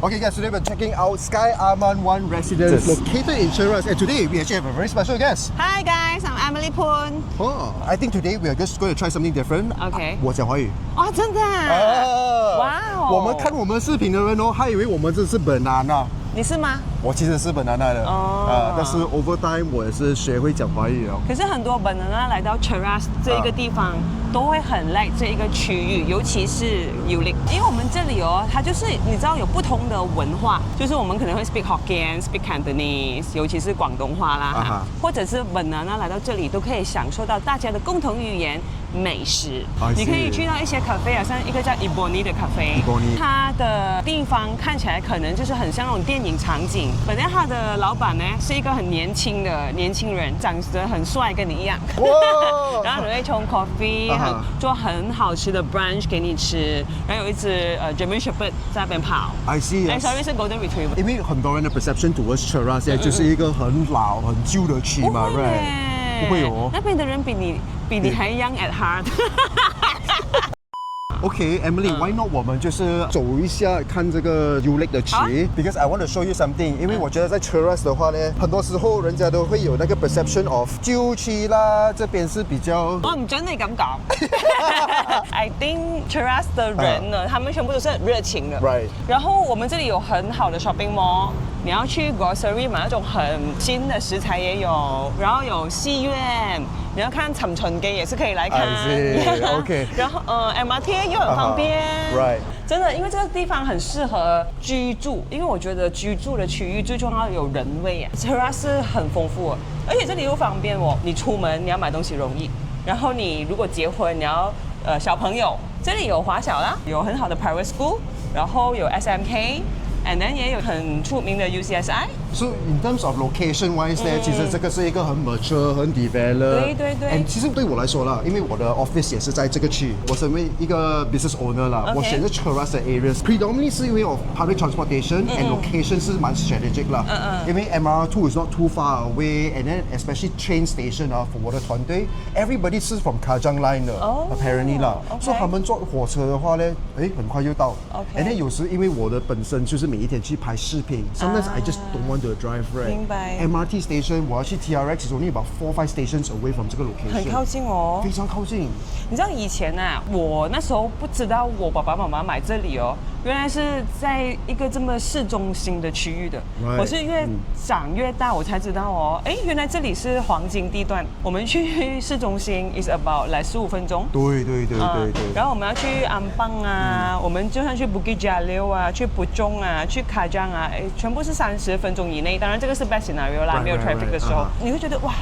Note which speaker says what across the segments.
Speaker 1: Okay guys, today we're checking out SkyAman 1 residence located in Cheras, and today we actually have a very special guest.
Speaker 2: Hi guys, I'm Emely Poon.
Speaker 1: Oh, I think today we are just going to try something different.
Speaker 2: Okay.
Speaker 1: 我讲华语。
Speaker 2: 哦，真的啊？哇哦！
Speaker 1: 我们看我们视频的人哦，还以为我们这是 banana。
Speaker 2: 你是吗？
Speaker 1: 我其实是 banana 的但是 over time 我也是学会讲华语了。
Speaker 2: 可是很多 banana 来到 Cheras 这一个地方，都会很 like 这一个区域，尤其是 Yulek， 因为我们这里哦，它就是你知道有不同的文化，就是我们可能会 speak Hokkien、speak Cantonese， 尤其是广东话啦，或者是 banana 来到这里都可以享受到大家的共同语言。美食，你可以去到一些咖啡啊，像一个叫 Ebony 的咖啡，它的地方看起来可能就是很像那种电影场景。本来它的老板呢是一个很年轻的年轻人，长得很帅，跟你一样。然后你会冲 coffee， 做很好吃的 brunch 给你吃，然后有一只German Shepherd 在那边跑。
Speaker 1: I see。sorry
Speaker 2: 是 Golden Retriever。因
Speaker 1: 为很多人的 perception towards Cheras 现在就是一个很老很旧的区嘛 ，right？不会有，
Speaker 2: 那边的人比你还 young at heart。Okay,
Speaker 1: Emily, why not 我们就是走一下看这个 Yulek 的区？Because I want to show you something。因为我觉得在 Cheras 的话呢，很多时候人家都会有那个 perception of 旧区啦，这边是比较。
Speaker 2: 我唔准你咁講。I think Cheras 的人呢，他们全部都是很热情的。
Speaker 1: Right。
Speaker 2: 然后我们这里有很好的 shopping mall。你要去 grocery 买那种很新的食材也有，然后有戏院，你要看尋秦記也是可以來看。
Speaker 1: OK。
Speaker 2: 然後MRT 又很方便。
Speaker 1: Right。
Speaker 2: 真的，因为这个地方很适合居住，因为我觉得居住的区域最重要有人味啊。Cheras 是很丰富的，而且这里又方便哦，你出门你要买东西容易，然后你如果结婚你要小朋友，这里有华小啦，有很好的 private school， 然后有 SMK。And then 也有很出名的 UCSI。So
Speaker 1: in terms of location wise 呢，其实这个是一个很 mature、很 develop。
Speaker 2: 对。
Speaker 1: 其实对我来说啦，因为我的 office 也是在这个区，我身为一个 business owner 啦，我选择 Cheras 的 areas，predominantly 是因为我 public transportation and location 是蛮 strategic 啦。因为 MRR2 is not too far away，and then especially train station 啊，我的团队 everybody 是 from Kajang line 的 apparently 啦，所以他们坐火车的话呢，很快就到。And then 有时因为我的本身就是每一天去拍视频 ，sometimes I just don't want to drive right。
Speaker 2: 明白。
Speaker 1: MRT station 我要去 TRX is only about 4-5 stations away from 这个 location。
Speaker 2: 很靠近哦。
Speaker 1: 非常靠近。
Speaker 2: 你知道以前啊，我那时候不知道我爸爸妈妈买这里哦，原来是在一个这么市中心的区域的。我是越长越大，我才知道哦，原来这里是黄金地段。我们去市中心 is about 来15分钟。
Speaker 1: 对。
Speaker 2: 然后我们要去安邦啊，我们就算去 Bukit Jalil 啊，去布中啊，去卡江啊，全部是30分钟以内。当然这个是 best scenario 啦，没有 traffic 的时候，你会觉得哇。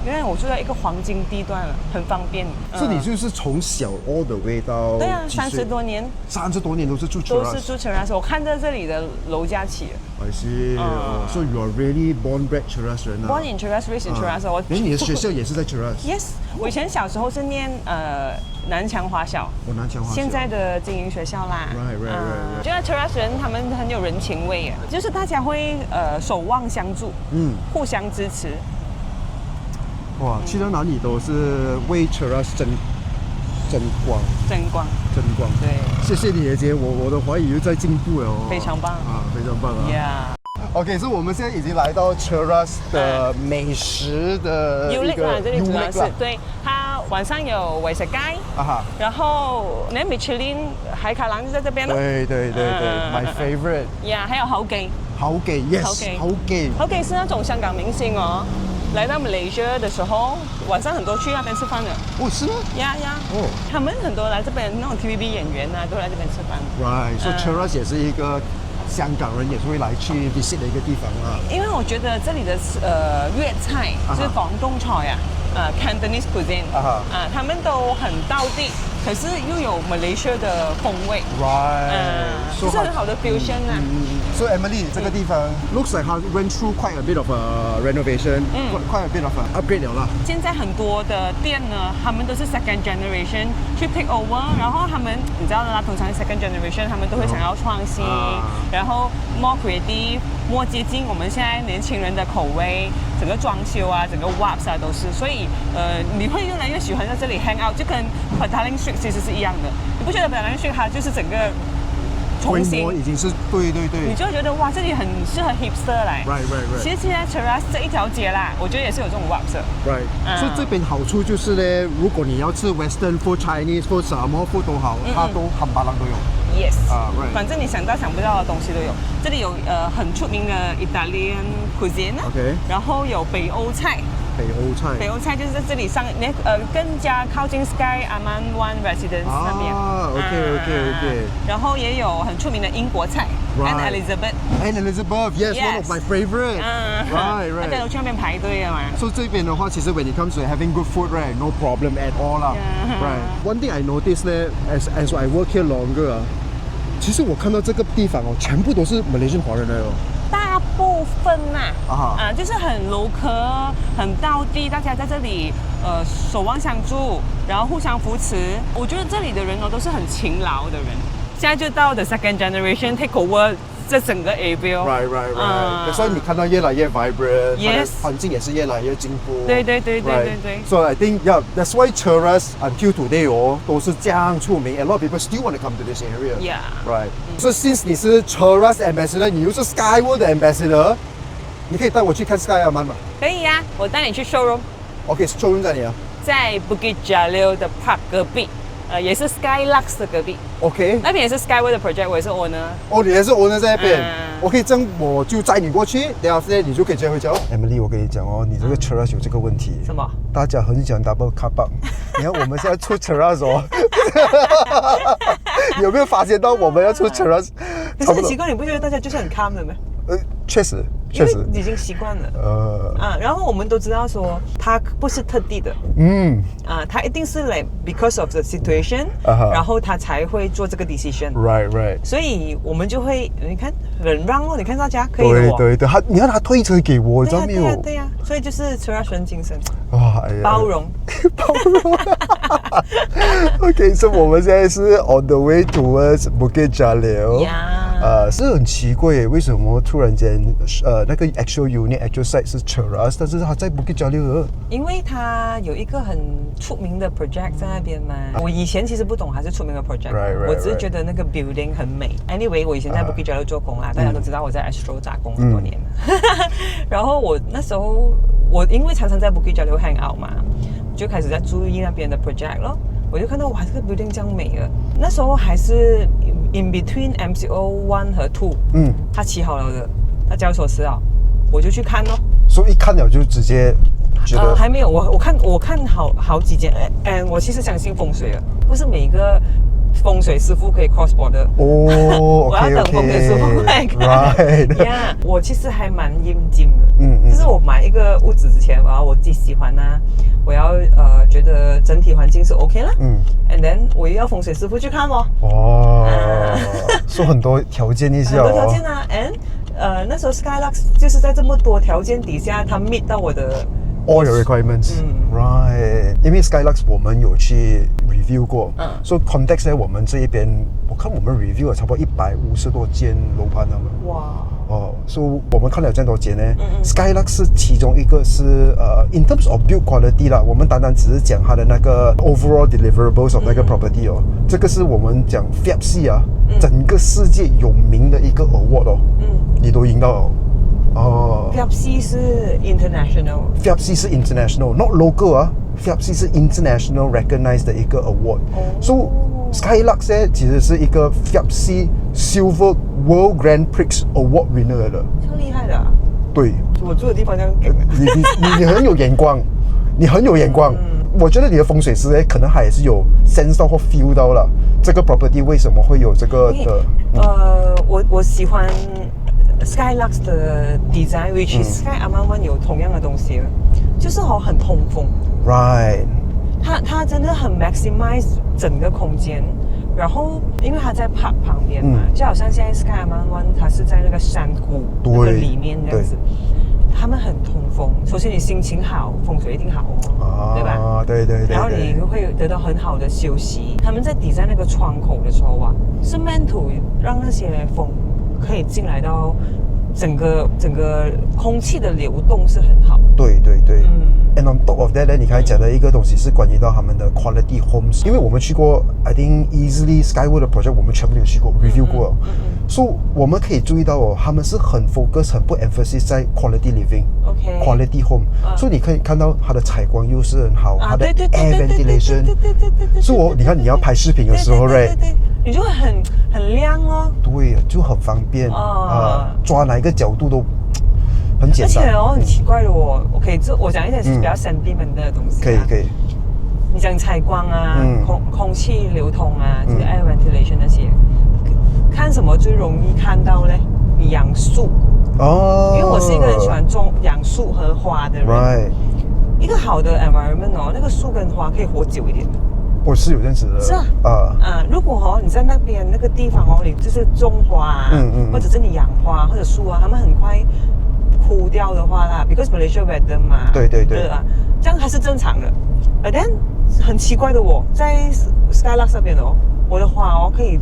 Speaker 2: 原来我住在一个黄金地段了，很方便。
Speaker 1: 是你就是从小 all the way 到
Speaker 2: 对啊，30多年，30
Speaker 1: 多年都是住 Cheras，
Speaker 2: 都是住 Cheras。我看着这里的楼价起。
Speaker 1: I see。So you are really born bred Cheras 人啊。
Speaker 2: Born in Cheras, raised in Cheras。
Speaker 1: 你的学校也是在 Cheras？Yes，
Speaker 2: 我以前小时候是念南强华小。
Speaker 1: 南强华小。
Speaker 2: 现在的精英学校啦。
Speaker 1: Right。
Speaker 2: 觉得 Cheras 人他们很有人情味耶，就是大家会守望相助，互相支持。
Speaker 1: 哇，去到哪里都是为 Cheras 争光。对，谢谢你姐姐，我的华语又在进步了哦。
Speaker 2: 非常棒啊，
Speaker 1: 非常棒啊。OK， 所以我们现在已经来到 Cheras 的美食的一个
Speaker 2: Yulek 这里主要是对，它晚上有美食街然后那米其林海卡郎就在这边了。
Speaker 1: 对，My favorite。
Speaker 2: 还有好記
Speaker 1: ，Yes， 好記
Speaker 2: 是那种香港明星哦。来到 Malaysia 的时候，晚上很多去那边吃饭的。
Speaker 1: 是吗？
Speaker 2: 他们很多来这边那种 TVB 演员啊，都来这边吃饭。
Speaker 1: Right，so Cheras 也是一个香港人也是会来去 visit 的一个地方啊。
Speaker 2: 因为我觉得这里的粤菜就是广东菜Cantonese cuisine 他们都很道地，可是又有 Malaysia 的风味。
Speaker 1: Right，
Speaker 2: 是很好的 fusion 啊。
Speaker 1: So Emily， 这个地方 looks like it went through quite a bit of a renovation， quite a bit of an upgrade 了啦。
Speaker 2: 现在很多的店呢，他们都是 second generation 去 take over， 然后他们你知道的啦，通常 second generation 他们都会想要创新，然后 more creative，more 接近我们现在年轻人的口味，整个装修啊，整个 vibes 啊都是，所以你会越来越喜欢在这里 hang out， 就跟 Petaling Street 其实是一样的。你不觉得 Petaling Street 它就是整个重新，
Speaker 1: 已经是对，
Speaker 2: 你就会觉得哇，这里很适合 hipster 来。
Speaker 1: Right。
Speaker 2: 其实现在 Cheras 这一条街啦，我觉得也是有这种 vibe 的。
Speaker 1: Right。所以这边好处就是呢，如果你要吃 Western food、Chinese food， 什么 food 都好，它都冚唪唥都有。
Speaker 2: Yes。
Speaker 1: Right。
Speaker 2: 反正你想到想不到的东西都有。这里有很出名的 Italian cuisine。OK。然后有北欧菜。北欧菜就是在这里上，更加靠近 SkyAman One Residence 那边。
Speaker 1: OK。
Speaker 2: 然后也有很出名的英国菜 ，And
Speaker 1: Elizabeth，yes，one of my favorite。Right。
Speaker 2: 大家都去那边排队啊嘛。
Speaker 1: 所以这边的话，其实 when it comes to having good food, right, no problem at all 啦。Right。One thing I noticed 呢，as I work here longer 啊，其实我看到这个地方哦，全部都是 Malaysian 华人来哦。
Speaker 2: 大部分就是很 local， 很道地，大家在这里守望相助，然后互相扶持。我觉得这里的人都是很勤劳的人。现在就到 the second generation take over 这整个 area。
Speaker 1: Right。所以你看到越来越 vibrant，
Speaker 2: yes，
Speaker 1: 环境也是越来越进步。
Speaker 2: 对。
Speaker 1: So I think that's why Cheras until today 都是这样出名。A lot of people still want to come to this area. Right. So since 你是 Cheras ambassador， 你又是 SkyWorld 的 ambassador， 你可以带我去看 SkyAman 吗？
Speaker 2: 可以呀，我带你去 Showroom。OK，Showroom
Speaker 1: 在哪里啊？
Speaker 2: 在 Bukit Jalil 的 Park 隔壁。也是 SkyLuxe 的隔壁。OK。那边也是 SkyWorld 的 project， 我也是 owner。
Speaker 1: 哦，你也是 owner 在那边。OK， 这样我就载你过去，然后你就可以直接回家。Emily， 我跟你讲哦，你这个 Cheras 有这个问题。
Speaker 2: 什么？
Speaker 1: 大家很喜欢 double car park。你看我们现在出 Cheras 哦，有没有发现到我们要出 Cheras？
Speaker 2: 可是很奇怪，你不觉得大家就是很 calm 的吗？
Speaker 1: 确实。
Speaker 2: 因为已经习惯了。然后我们都知道说，他不是特地的。他一定是 like because of the situation， 然后他才会做这个 decision。
Speaker 1: Right。
Speaker 2: 所以我们就会，你看忍让哦，你看大家可以的。
Speaker 1: 对，你看他推车给我，你知道没有？
Speaker 2: 对呀，所以就是 Cheras 精神。包容。
Speaker 1: OK， 所以我们现在是 on the way towards Bukit Jalil。是很奇怪耶，为什么突然间那个 actual unit、actual site 是 Cheras， 但是它在 Bukit Jalil。因
Speaker 2: 为它有一个很出名的 project 在那边嘛。我以前其实不懂它是出名的 project， 我只是觉得那个 building 很美。Anyway， 我以前在 Bukit Jalil 做工啦，大家都知道我在 Astro 打工很多年了。然后我那时候因为常常在 Bukit Jalil hang out 嘛，就开始在注意那边的 project 咯。我就看到哇，这个 building 这样美了。那时候还是 in between MCO 1和2，它起好了的，它交锁匙了，我就去看咯。
Speaker 1: 所以一看了就直接觉得
Speaker 2: 还没有，我看好几间，我其实相信风水了，不是每个风水师傅可以 cross border。我要等风水师傅来看。我其实还蛮严谨的。就是我买一个屋子之前，我自己喜欢啊，我要觉得整体环境是 OK 啦。And then 我又要风水师傅去看咯。
Speaker 1: 说很多条件一下。
Speaker 2: 很多条件啊 ，and 那时候 SkyLuxe 就是在这么多条件底下，它 meet 到我的。
Speaker 1: All your requirements, right？ 因为 SkyLuxe 我们有去 review 过，所以 context 在我们这一边，我看我们 review 了差不多150多间楼盘了嘛。哇！所以我们看了这样多间呢，SkyLuxe 是其中一个是in terms of build quality 啦，我们单单只是讲它的那个 overall deliverables of 那个 property 哦，这个是我们讲 FAPC 啊，整个世界有名的一个 award 哦，你都赢到了。
Speaker 2: FAPC 是 international。FAPC
Speaker 1: 是 international，not local 啊。FAPC 是 international recognized 的一个 award。So SkyLuxe 呢，其实是一个 FAPC Silver World Grand Prix Award winner 的。
Speaker 2: 超厉害的啊！
Speaker 1: 对，
Speaker 2: 我住的地方这样给。
Speaker 1: 你很有眼光，你很有眼光。我觉得你的风水师呢，可能还是有 sense 到或 feel 到了这个 property 为什么会有这个的。
Speaker 2: 我喜欢。SkyLuxe 的 design，which is SkyAman One 有同样的东西了，就是很通风。
Speaker 1: Right。
Speaker 2: 它真的很 maximize 整个空间，然后因为它在 park 旁边嘛，就好像现在 SkyAman One 它是在那个山谷那个里面这样子，他们很通风。首先你心情好，风水一定好对吧？对。然后你会得到很好的休息。他们在抵在那个窗口的时候啊，是 meant to 让那些风可以进来到整个空气的流动是很好。对。
Speaker 1: And on top of that 呢，你刚才讲的一个东西是关于到他们的 quality homes， 因为我们去过 I think easily SkyWorld 的 project 我们全部都有去过 review 过，so 我们可以注意到哦，他们是很 focus 很不 emphasis 在 quality living，quality home， 所以你可以看到它的采光又是很好，它的 air ventilation， 所以我你看你要拍视频的时候，right，
Speaker 2: 你就会很亮哦，
Speaker 1: 对，就很方便抓哪一个角度都很简单。
Speaker 2: 而且哦，很奇怪的哦，我讲一点是比较 sentiment 的东西。
Speaker 1: 可以。
Speaker 2: 你讲采光啊，空气流通啊，这个 air ventilation 那些，看什么最容易看到呢？你养树哦，因为我是一个很喜欢养树和花的人。
Speaker 1: Right，
Speaker 2: 一个好的 environment 哦，那个树跟花可以活久一点的。
Speaker 1: 我是有这样子的。
Speaker 2: 是啊，如果你在那边那个地方你就是种花或者是你养花或者树啊，它们很快枯掉的话啦 ，because Malaysia weather 嘛，
Speaker 1: 对，
Speaker 2: 这样还是正常的。But then 很奇怪的在 SkyLuxe 那边我的花可以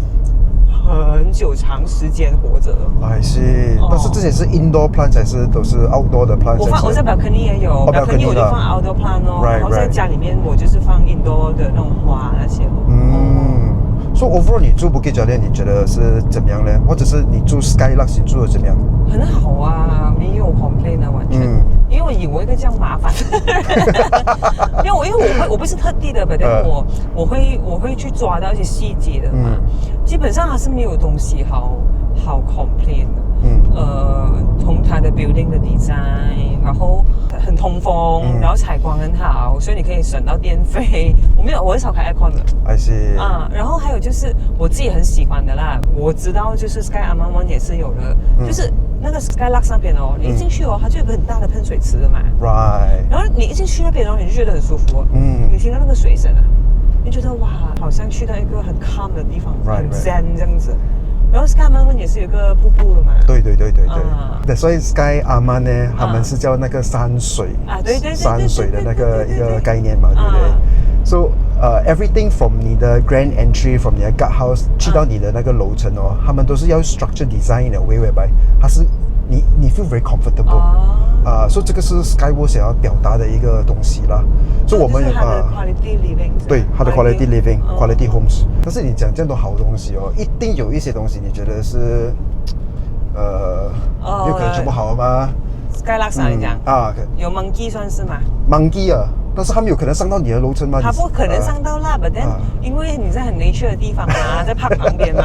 Speaker 2: 很久长时间活着。
Speaker 1: I see，但是这些是 indoor plants 还是都是 outdoor 的 plants？
Speaker 2: 我在 balcony 也有，balcony 我就放 outdoor plant 然后在家里面我就是放 indoor 的那种花那些。
Speaker 1: So overall 你住 Bukit Jalil 你觉得是怎么样呢？或者是你住 SkyLuxe 你住的怎么样？
Speaker 2: 很好啊，没有 complain 啊，完全。因为我以为一个这样麻烦的人，因为我不是特地的，我会去抓到一些细节的嘛。基本上还是没有东西好 complain 的。从它的 building 的 design， 然后很通风，然后采光很好，所以你可以省到电费。我很少开 aircon 的。
Speaker 1: I see。
Speaker 2: 然后还有就是我自己很喜欢的啦，我知道就是 SkyAman 也是有的，就是那个 SkyLuxe 那边你一进去它就有个很大的喷水池的嘛。
Speaker 1: Right。
Speaker 2: 然后你一进去那边你就觉得很舒服。你听到那个水声你觉得哇，好像去到一个很 calm 的地方，很 zen 这样子。然后 SkyAman 也是有个瀑布的嘛。对。
Speaker 1: 所以 SkyAman 呢，他们是叫那个山水山水的那个一个概念嘛，对不对？So everything from 你的 grand entry from 你的 guard house 去到你的那个楼层他们都是要 structure design 的 way whereby 它是你 feel very comfortable。所以这个是 SkyWorld 想要表达的一个东西啦。所以我们
Speaker 2: 它的 quality living，
Speaker 1: 对，它的 quality living，quality homes。但是你讲这样多好东西一定有一些东西你觉得是有可能全部好吗
Speaker 2: ？SkyLuxe 你讲有 monkey 算是吗
Speaker 1: ？monkey 但是他们有可能上到你的楼层吗？
Speaker 2: 他不可能上到啦，but then 因为你在很 nature 的地方嘛，在 park 旁边嘛。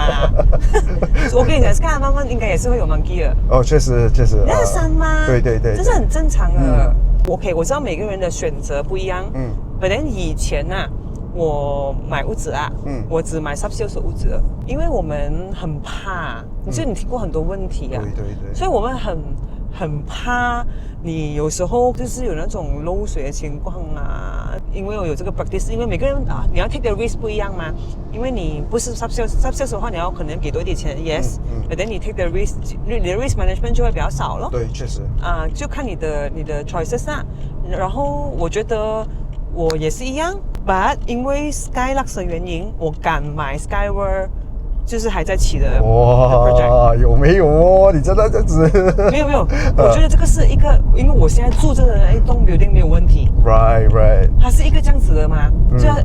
Speaker 2: 我跟你讲 SkyAman 应该也是会有 monkey 的。
Speaker 1: 确实。
Speaker 2: 那是山吗？
Speaker 1: 对，
Speaker 2: 这是很正常的。OK， 我知道每个人的选择不一样。but then 以前我买屋子我只买 subsale 屋子，因为我们很怕，就你听过很多问题对，所以我们很怕你有时候就是有那种漏水的情况因为我有这个 practice， 因为每个人你要 take the risk 不一样嘛，因为你不是 subsale 的话，你要可能给多一点钱 ，yes， but then 你 take the risk， 你的 risk management 就会比较少咯。
Speaker 1: 对，确实。
Speaker 2: 就看你的 choices 然后我觉得我也是一样 ，but 因为 SkyLuxe 的原因，我敢买 SkyWorld。就是还在起的 project，
Speaker 1: 有没有你真的这样子？
Speaker 2: 没有，我觉得这个是一个，因为我现在住这个栋 building 没有问题。
Speaker 1: Right。
Speaker 2: 它是一个这样子的嘛，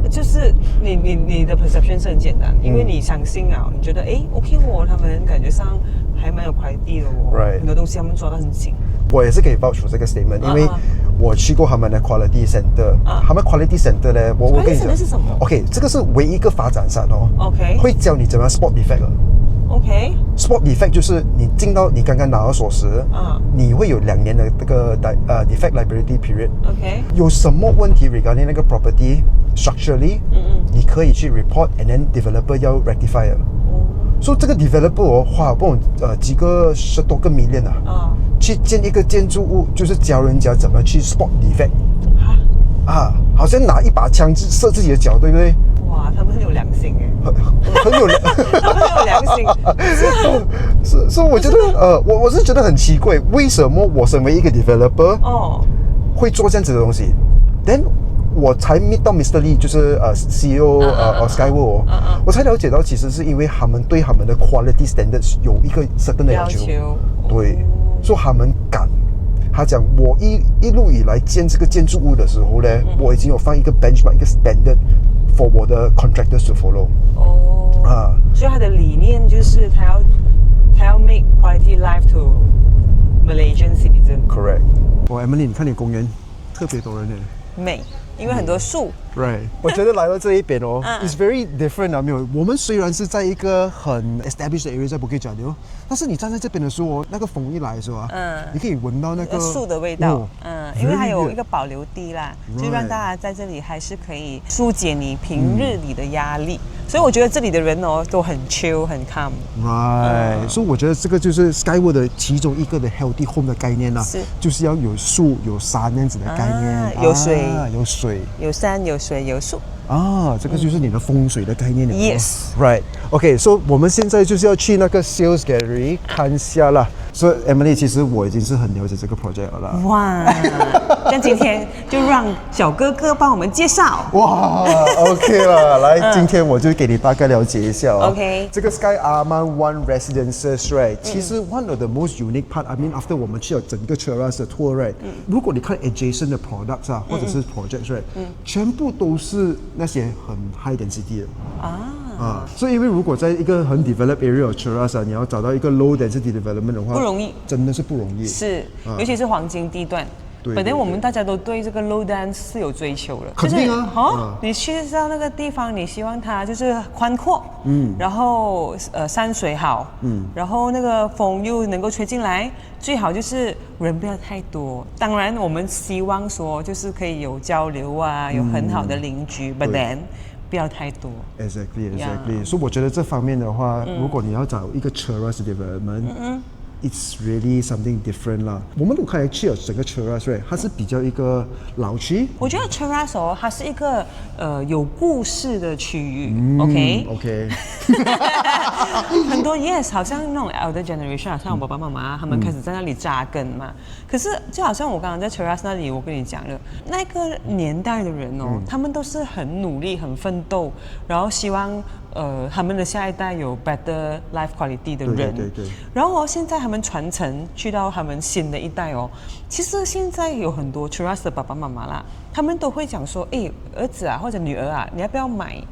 Speaker 2: 就是你的 perception 是很简单，因为你相信你觉得OK 他们感觉上还蛮有快递的
Speaker 1: Right。
Speaker 2: 很多东西他们抓得很紧。
Speaker 1: 我也是可以 vouch for 这个 statement， 因为我去过他们的 quality center，他们 quality center 呢，我跟你讲
Speaker 2: ，quality center 是什么
Speaker 1: ？OK， 这个是唯一一个发展商
Speaker 2: OK，
Speaker 1: 会教你怎么样 spot defect 的。OK，spot defect 就是你进到你刚刚拿到锁匙，你会有2年的这个defect liability period。OK， 有什么问题 regarding 那个 property structurally，你可以去 report and then developer 要 rectify 的。所以这个 developer 花不懂几个10多个 million 去建一个建筑物，就是教人家怎么去 spot defect。好像拿一把枪射自己的脚，对不对？
Speaker 2: 哇，他们很有良心
Speaker 1: 很有良，
Speaker 2: 他们很有良心。
Speaker 1: 是，我觉得我是觉得很奇怪，为什么我身为一个 developer 会做这样子的东西 ？Then 我才 meet 到 Mr. Lee， 就是 CEO SkyWorld， 我才了解到其实是因为他们对他们的 quality standards 有一个 certain 的要求，对，所以他们敢他讲我一路以来建这个建筑物的时候呢，我已经有放一个 benchmark 一个 standard for 我的 contractors to follow。
Speaker 2: 所以他的理念就是他要 make quality life to Malaysian citizen。
Speaker 1: Correct。哇 ，Emily， 你看你公园特别多人呢。
Speaker 2: 美，因为很多树。
Speaker 1: Right， 我觉得来到这一边哦，it's very different 啊，没有。我们虽然是在一个很 established 的 area， 在 Bukit Jalil， 但是你站在这边的时候，那个风一来的时候啊，你可以闻到那个
Speaker 2: 树的味道。因为还有一个保留地啦，就让大家在这里还是可以疏解你平日里的压力。所以我觉得这里的人哦都很 chill 很 calm。Right，
Speaker 1: 所以我觉得这个就是 SkyWorld 的其中一个的 healthy home 的概念啦，就是要有树有山这样子的概念，
Speaker 2: 有水，
Speaker 1: 有水，
Speaker 2: 有山有水有树。
Speaker 1: 这个就是你的风水的概念了。
Speaker 2: Yes，
Speaker 1: right。OK， so 我们现在就是要去那个 sales gallery 看一下啦。所以 Emily， 其实我已经是很了解这个 project 了啦。
Speaker 2: 哇，那今天就让小哥哥帮我们介绍。
Speaker 1: 哇 ，OK 了，来，今天我就给你大概了解一下哦。
Speaker 2: OK，
Speaker 1: 这个 SkyAman One Residences right，其实 one of the most unique part，I mean after 我们去了整个 Cheras 的 tour right，如果你看 adjacent 的 products 啊，或者是 projects right，全部都是那些很 high density 的。所以因为如果在一个很 developed area of Cheras 啊，你要找到一个 low density development 的话，
Speaker 2: 不容易，
Speaker 1: 真的是不容易。
Speaker 2: 是，尤其是黄金地段。本来我们大家都对这个 low density 是有追求的，
Speaker 1: 肯定啊，
Speaker 2: 你去到那个地方，你希望它就是宽阔，然后山水好，然后那个风又能够吹进来，最好就是人不要太多。当然我们希望说就是可以有交流啊，有很好的邻居，but then不要太多。
Speaker 1: Exactly。所以我觉得这方面的话，如果你要找一个 Cheras development，it's really something different 啦。我们都可以去了整个 Cheras， right？ 它是比较一个老区。
Speaker 2: 我觉得 Cheras 哦，它是一个有故事的区域。OK。很多 yes， 好像那种 elder generation， 好像我爸爸妈妈他们开始在那里扎根嘛。可是就好像我刚刚在 Cheras 那里，我跟你讲了，那个年代的人哦，他们都是很努力、很奋斗，然后希望他们的下一代有 better life quality 的人。对。然后现在他们传承去到他们新的一代哦，其实现在有很多 Cheras 的爸爸妈妈啦，他们都会讲说，儿子啊或者女儿啊，你要不要买？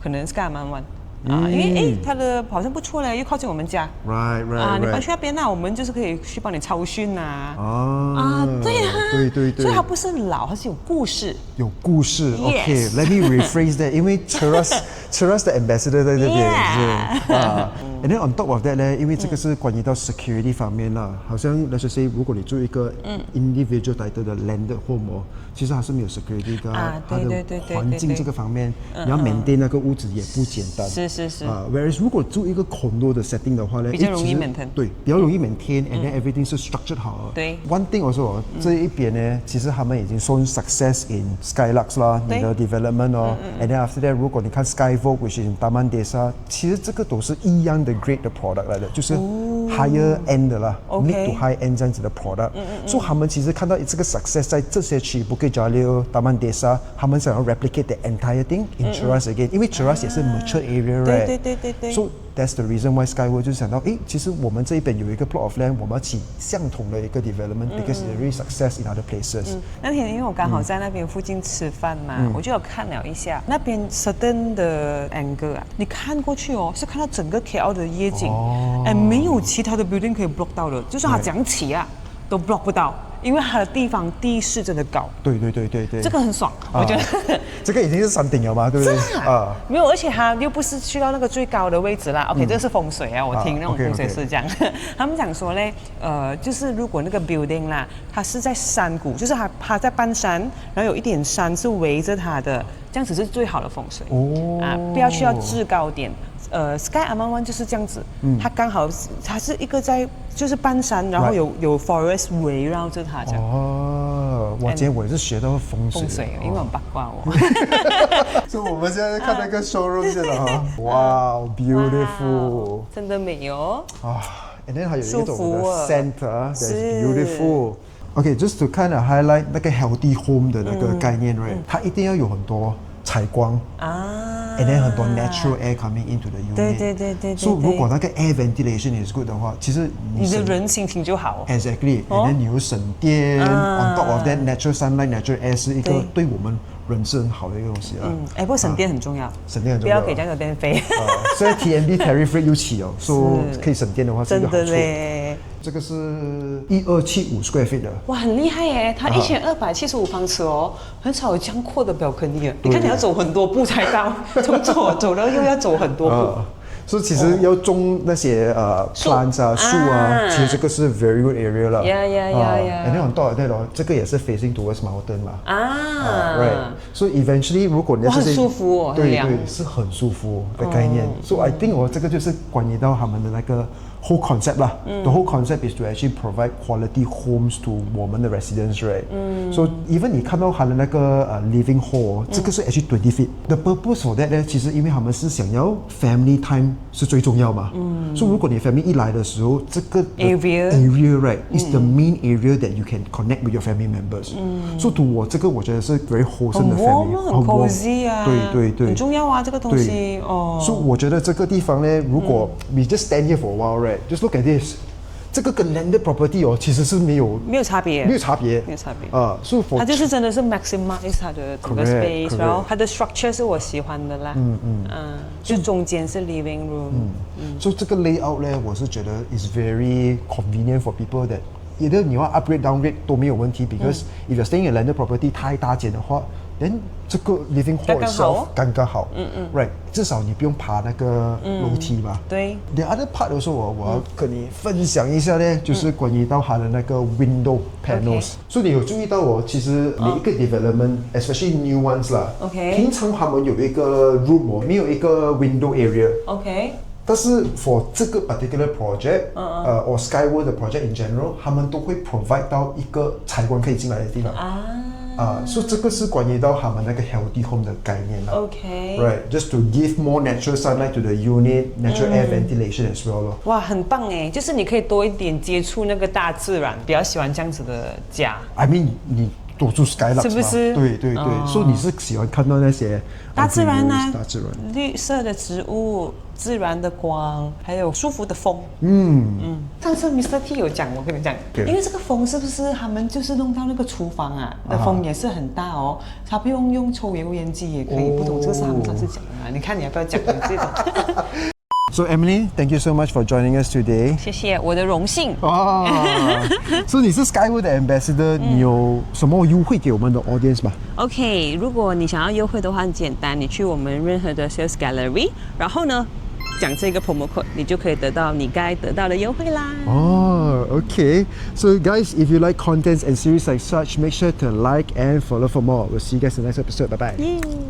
Speaker 2: 可能 SkyAman One。因为它的好像不错嘞，又靠近我们家。
Speaker 1: Right。
Speaker 2: 你搬去那边啊，我们就是可以去帮你操训啊。
Speaker 1: 对。
Speaker 2: 所以它不是老，它是有故事。
Speaker 1: 有故事。OK，let me rephrase that， 因为 Cheras 的 ambassador 在这边And then on top of that 呢，因为这个是关于到 security 方面啦，好像 let's just say， 如果你住一个 individual title 的 landed home 哦，其实它是没有 security 的，它的环境这个方面，你要 maintain 那个屋子也不简单。
Speaker 2: 是。
Speaker 1: Whereas 如果住一个 condo 的 setting 的话呢，
Speaker 2: 比较容易 maintain。
Speaker 1: 对，比较容易 maintain，and then everything 是 structured 好了。
Speaker 2: 对。
Speaker 1: One thing also，这一边呢，其实他们已经shown success in SkyLuxe 啦，你的 development 哦，and then after that， 如果你看 SkyWorld，which is Taman Desa， 其实这个都是一样的 grade 的 product 来的，就是 higher end 的啦，mid to high end 这样子的 product。所以他们其实看到这个 success 在这些区 Bukit Jalil、Taman Desa， 他们想要 replicate the entire thing in Cheras again， 因为 Cheras 也是 mature area， right？ 对。So that's the reason why SkyWorld 就是想到，其实我们这一边有一个 plot of land， 我们要起相同的一个 development，because it's really success in other places。
Speaker 2: 那天因为我刚好在那边附近吃饭嘛，我就有看了一下那边 certain 的 angle 啊，你看过去哦，是看到整个 KL 的夜景，没有其他的 building 可以 block 到的，就算它讲起啊，都 block 不到。因为它的地势真的高，
Speaker 1: 对，
Speaker 2: 这个很爽，我觉得
Speaker 1: 这个已经是山顶了嘛，对不对？
Speaker 2: 没有，而且它又不是去到那个最高的位置啦。OK，这个是风水啊，我听那种风水师讲，他们讲说嘞，就是如果那个 building 啦，它是在山谷，就是它在半山，然后有一点山是围着它的，这样子是最好的风水。不要去到制高点。SkyAman One 就是这样子，它刚好它是一个在就是半山，然后有 forest 围绕着它这样。
Speaker 1: 我今天我也是学到风水，
Speaker 2: 因为很八卦我。
Speaker 1: 所以我们现在看那个 showroom 现在哈，哇 ，beautiful，
Speaker 2: 真的美哦。
Speaker 1: and then 还有一种的 center that's beautiful。Okay， just to kind of highlight 那个 healthy home 的那个概念 ，right？ 它一定要有很多采光
Speaker 2: 啊
Speaker 1: ，and then 很多 natural air coming into the unit。
Speaker 2: 对。
Speaker 1: 所以如果那个 air ventilation is good 的话，其实
Speaker 2: 你的人心情就好。
Speaker 1: Exactly，and then 你又省电，on top of that natural sunlight、natural air 是一个对我们人是很好的一个东西啊。
Speaker 2: 不过省电很重要，
Speaker 1: 省电很重要，
Speaker 2: 不要给这样的电费。
Speaker 1: 现在 TNB tariff rate 又起哦，所以可以省电的话是一个好处。
Speaker 2: 真的嘞。
Speaker 1: 这个是1275 square feet 的，
Speaker 2: 哇，很厉害耶！它1275方尺哦，很少有这样阔的balcony。你看你要走很多步才到，从左走了又要走很多步。
Speaker 1: 所以其实要种那些plants 啊、树啊，其实这个是 very good area 了。And then on top of that 这个也是 facing towards mountain 嘛。Right。所以 eventually 如果你
Speaker 2: 很舒服哦，
Speaker 1: 对，是很舒服的概念。So I think 这个就是关于到他们的那个whole concept 啦。The whole concept is to actually provide quality homes to 我们的 residents, right? So even 你看到他的那个living hall，这个是 actually 20 feet。The purpose for that 呢，其实因为他们是想要 family time 是最重要嘛。所以如果你 family 一来的时候，这个 area right is the main area that you can connect with your family members. So to 我觉得是 very wholesome 的 family，
Speaker 2: 很 cozy 啊。
Speaker 1: 对，
Speaker 2: 很重要啊，这个东西哦。
Speaker 1: 所以我觉得这个地方呢，如果 we just stand here for a while, right? Just look at this， 这个跟 landed property 其实是没有差别。所以它
Speaker 2: 就是真的是 maximize 它的整个 space， 然后它的 structure 是我喜欢的啦。就中间是 living room。
Speaker 1: 所以这个 layout 呢，我是觉得 is very convenient for people that either 你要 upgrade downgrade 都没有问题，because if you're staying in landed property 太大间的话。then 这个 living hall itself 刚刚好，right， 至少你不用爬那个楼梯吧。
Speaker 2: 对。
Speaker 1: The other part 的时候，我要跟你分享一下呢，就是关于到它的那个 window panels。所以你有注意到其实每一个 development，especially new ones 啦，平常他们有一个 room 没有一个 window area。但是 for 这个 particular project，or SkyWorld 的 project in general， 他们都会 provide 到一个采光可以进来的地方。所以这个是关于到他们那个 healthy home 的概念啦。Right, just to give more natural sunlight to the unit, natural air ventilation as well 咯。
Speaker 2: 哇，很棒哎，就是你可以多一点接触那个大自然，比较喜欢这样子的家。
Speaker 1: I mean， 你多住 SkyLuxe
Speaker 2: 是不是？
Speaker 1: 对，所以你是喜欢看到那些
Speaker 2: 大自然啊，
Speaker 1: 大自然，
Speaker 2: 绿色的植物，自然的光，还有舒服的风。上次 Mr. T 有讲，我跟你讲，因为这个风是不是他们就是弄到那个厨房的风也是很大哦，他不用用抽油烟机也可以，不懂这个是他们上次讲的。你看你要不要讲这种
Speaker 1: ？So Emely, thank you so much for joining us today.
Speaker 2: 谢谢，我的荣幸。
Speaker 1: 所以你是 SkyWorld 的 Ambassador， 你有什么优惠给我们的 audience 吗
Speaker 2: ？OK， 如果你想要优惠的话，很简单，你去我们任何的 Sales Gallery， 然后呢，讲这个 promo code， 你就可以得到你该得到的优惠啦。
Speaker 1: Okay. So guys, if you like contents and series like such, make sure to like and follow for more. We'll see you guys in the next episode. Bye bye.